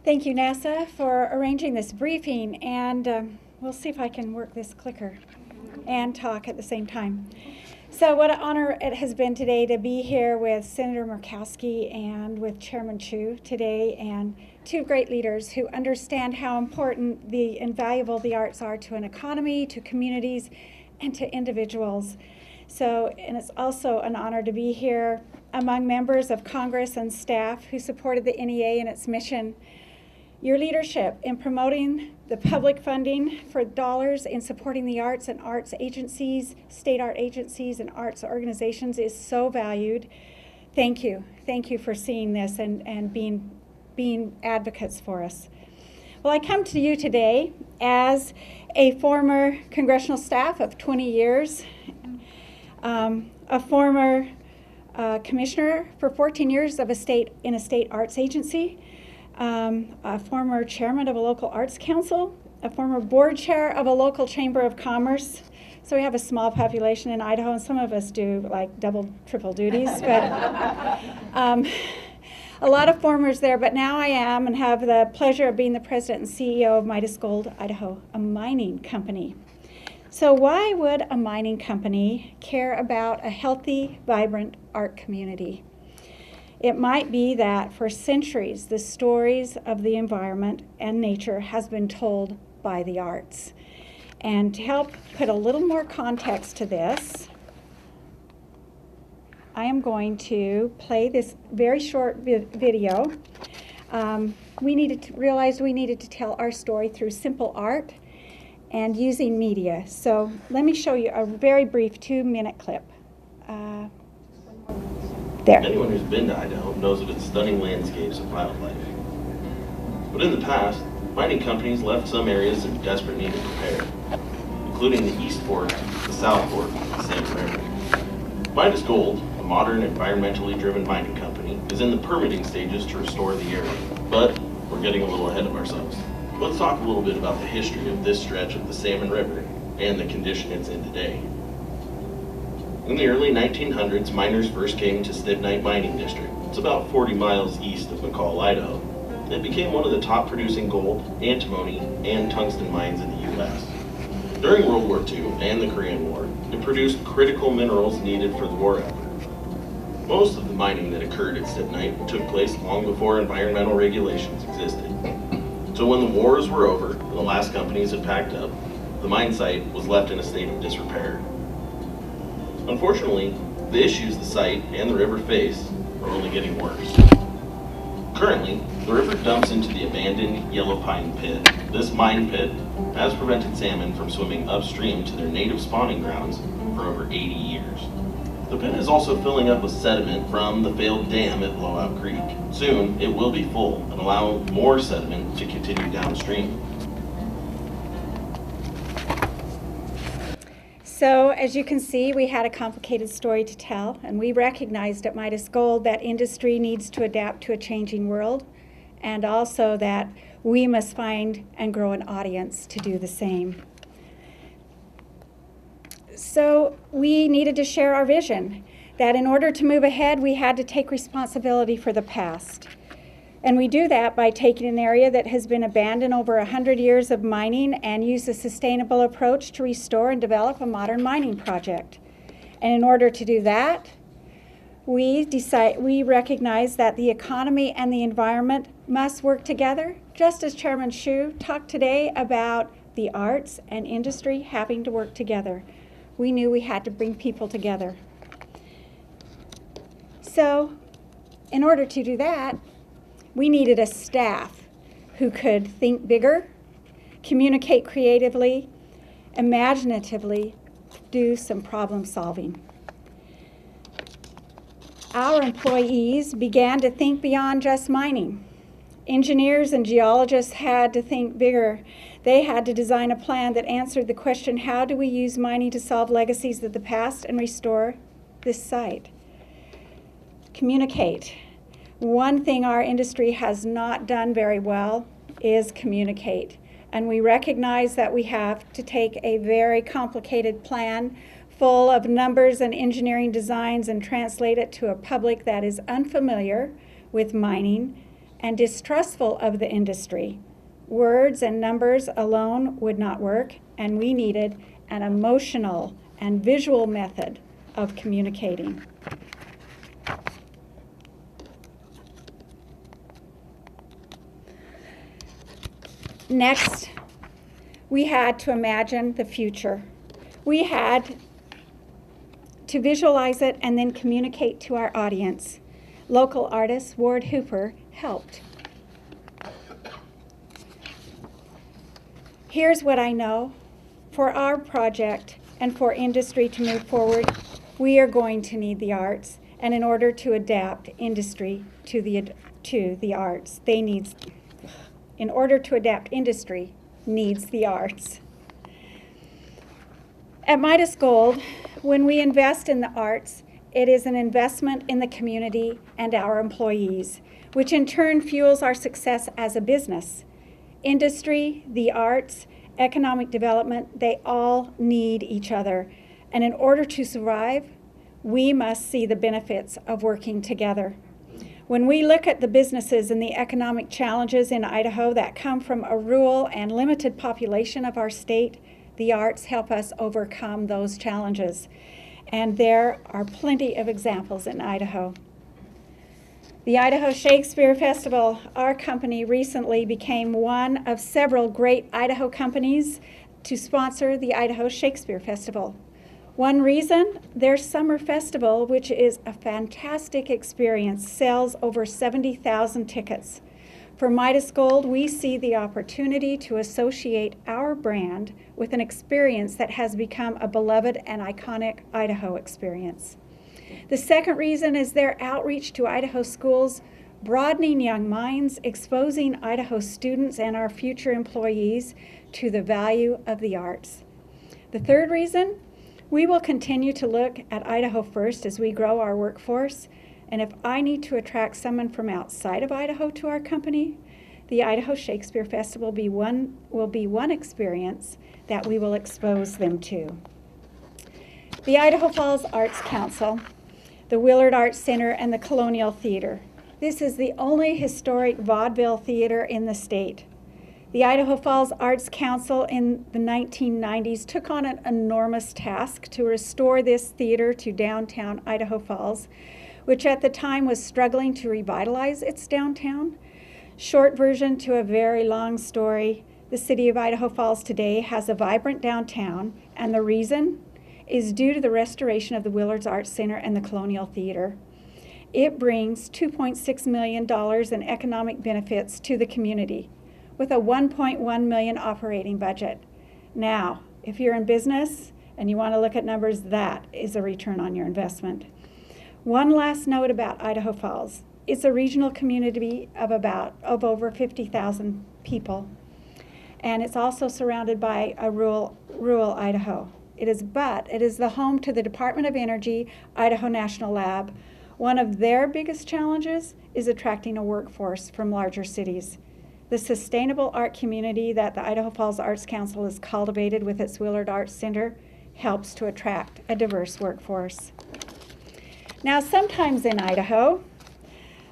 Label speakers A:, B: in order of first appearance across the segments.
A: Thank you, NASAA, for arranging this briefing, and we'll see if I can work this clicker and talk at the same time. So what an honor it has been today to be here with Senator Murkowski and with Chairman Chu today, and two great leaders who understand how important and valuable the arts are to an economy, to communities, and to individuals. And it's also an honor to be here among members of Congress and staff who supported the NEA and its mission. Your leadership in promoting the public funding for dollars in supporting the arts and arts agencies, state art agencies and arts organizations is so valued. Thank you. Thank you for seeing this and being advocates for us. Well, I come to you today as a former congressional staff of 20 years, a former commissioner for 14 years of a state arts agency, a former chairman of a local arts council, a former board chair of a local chamber of commerce. So we have a small population in Idaho, and some of us do like double, triple duties, but a lot of formers there. But now I am and have the pleasure of being the president and CEO of Midas Gold Idaho, a mining company. So why would a mining company care about a healthy, vibrant art community? It might be that for centuries, the stories of the environment and nature has been told by the arts. And to help put a little more context to this, I am going to play this very short video. We realized we needed to tell our story through simple art and using media. So let me show you a very brief 2-minute clip. There.
B: Anyone who's been to Idaho knows of its stunning landscapes and wildlife. But in the past, mining companies left some areas in desperate need of repair, including the East Fork, the South Fork, and the Salmon River. Midas Gold, a modern, environmentally driven mining company, is in the permitting stages to restore the area, but we're getting a little ahead of ourselves. Let's talk a little bit about the history of this stretch of the Salmon River and the condition it's in today. In the early 1900s, miners first came to Stibnite Mining District. It's about 40 miles east of McCall, Idaho. It became one of the top producing gold, antimony, and tungsten mines in the U.S. During World War II and the Korean War, it produced critical minerals needed for the war effort. Most of the mining that occurred at Stibnite took place long before environmental regulations existed. So when the wars were over and the last companies had packed up, the mine site was left in a state of disrepair. Unfortunately, the issues the site and the river face are only getting worse. Currently, the river dumps into the abandoned Yellow Pine Pit. This mine pit has prevented salmon from swimming upstream to their native spawning grounds for over 80 years. The pit is also filling up with sediment from the failed dam at Blowout Creek. Soon, it will be full and allow more sediment to continue downstream.
A: So as you can see, we had a complicated story to tell, and we recognized at Midas Gold that industry needs to adapt to a changing world, and also that we must find and grow an audience to do the same. So we needed to share our vision, that in order to move ahead, we had to take responsibility for the past. And we do that by taking an area that has been abandoned over 100 years of mining and use a sustainable approach to restore and develop a modern mining project. And in order to do that, we recognize that the economy and the environment must work together, just as Chairman Chu talked today about the arts and industry having to work together. We knew we had to bring people together. So in order to do that, we needed a staff who could think bigger, communicate creatively, imaginatively, do some problem solving. Our employees began to think beyond just mining. Engineers and geologists had to think bigger. They had to design a plan that answered the question, how do we use mining to solve legacies of the past and restore this site? Communicate. One thing our industry has not done very well is communicate. And we recognize that we have to take a very complicated plan full of numbers and engineering designs and translate it to a public that is unfamiliar with mining and distrustful of the industry. Words and numbers alone would not work, and we needed an emotional and visual method of communicating. Next, we had to imagine the future. We had to visualize it and then communicate to our audience. Local artist Ward Hooper helped. Here's what I know. For our project and for industry to move forward, we are going to need the arts. And in order to adapt industry to the arts, in order to adapt industry needs the arts. At Midas Gold, when we invest in the arts, it is an investment in the community and our employees, which in turn fuels our success as a business. Industry, the arts, economic development, they all need each other. And in order to survive, we must see the benefits of working together. When we look at the businesses and the economic challenges in Idaho that come from a rural and limited population of our state, the arts help us overcome those challenges. And there are plenty of examples in Idaho. The Idaho Shakespeare Festival, our company recently became one of several great Idaho companies to sponsor the Idaho Shakespeare Festival. One reason, their summer festival, which is a fantastic experience, sells over 70,000 tickets. For Midas Gold, we see the opportunity to associate our brand with an experience that has become a beloved and iconic Idaho experience. The second reason is their outreach to Idaho schools, broadening young minds, exposing Idaho students and our future employees to the value of the arts. The third reason, we will continue to look at Idaho first as we grow our workforce, and if I need to attract someone from outside of Idaho to our company, the Idaho Shakespeare Festival will be one experience that we will expose them to. The Idaho Falls Arts Council, the Willard Arts Center, and the Colonial Theater. This is the only historic vaudeville theater in the state. The Idaho Falls Arts Council in the 1990s took on an enormous task to restore this theater to downtown Idaho Falls, which at the time was struggling to revitalize its downtown. Short version to a very long story, the city of Idaho Falls today has a vibrant downtown, and the reason is due to the restoration of the Willard Arts Center and the Colonial Theater. It brings $2.6 million in economic benefits to the community, with a $1.1 million operating budget. Now, if you're in business and you want to look at numbers, that is a return on your investment. One last note about Idaho Falls. It's a regional community of over 50,000 people, and it's also surrounded by a rural Idaho. It is the home to the Department of Energy Idaho National Lab. One of their biggest challenges is attracting a workforce from larger cities. The sustainable art community that the Idaho Falls Arts Council has cultivated with its Willard Arts Center helps to attract a diverse workforce. Now, sometimes in Idaho,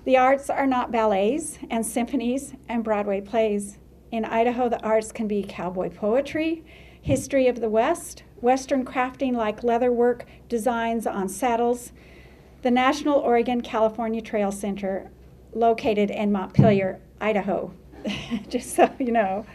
A: the arts are not ballets and symphonies and Broadway plays. In Idaho, the arts can be cowboy poetry, history of the West, Western crafting like leatherwork designs on saddles. The National Oregon-California Trail Center, located in Montpelier, Idaho, just so you know,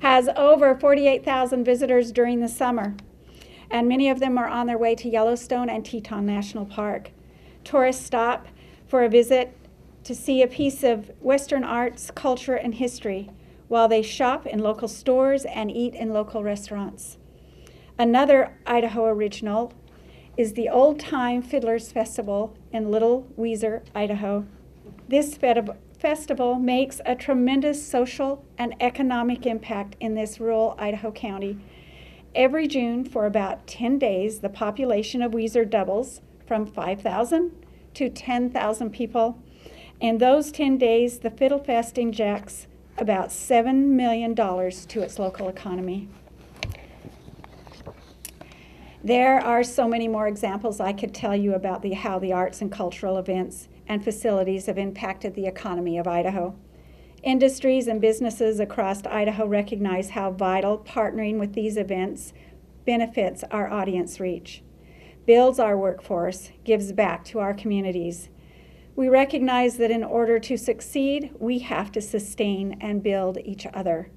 A: has over 48,000 visitors during the summer, and many of them are on their way to Yellowstone and Teton National Park. Tourists stop for a visit to see a piece of Western arts, culture, and history while they shop in local stores and eat in local restaurants. Another Idaho original is the Old Time Fiddlers Festival in Little Weiser, Idaho. This festival makes a tremendous social and economic impact in this rural Idaho county. Every June, for about 10 days, the population of Weiser doubles from 5,000 to 10,000 people. In those 10 days, the Fiddle Fest injects about $7 million to its local economy. There are so many more examples I could tell you about how the arts and cultural events and facilities have impacted the economy of Idaho. Industries and businesses across Idaho recognize how vital partnering with these events benefits our audience reach, builds our workforce, gives back to our communities. We recognize that in order to succeed, we have to sustain and build each other.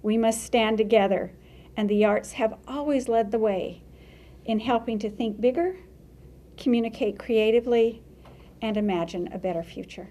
A: We must stand together, and the arts have always led the way in helping to think bigger, communicate creatively, and imagine a better future.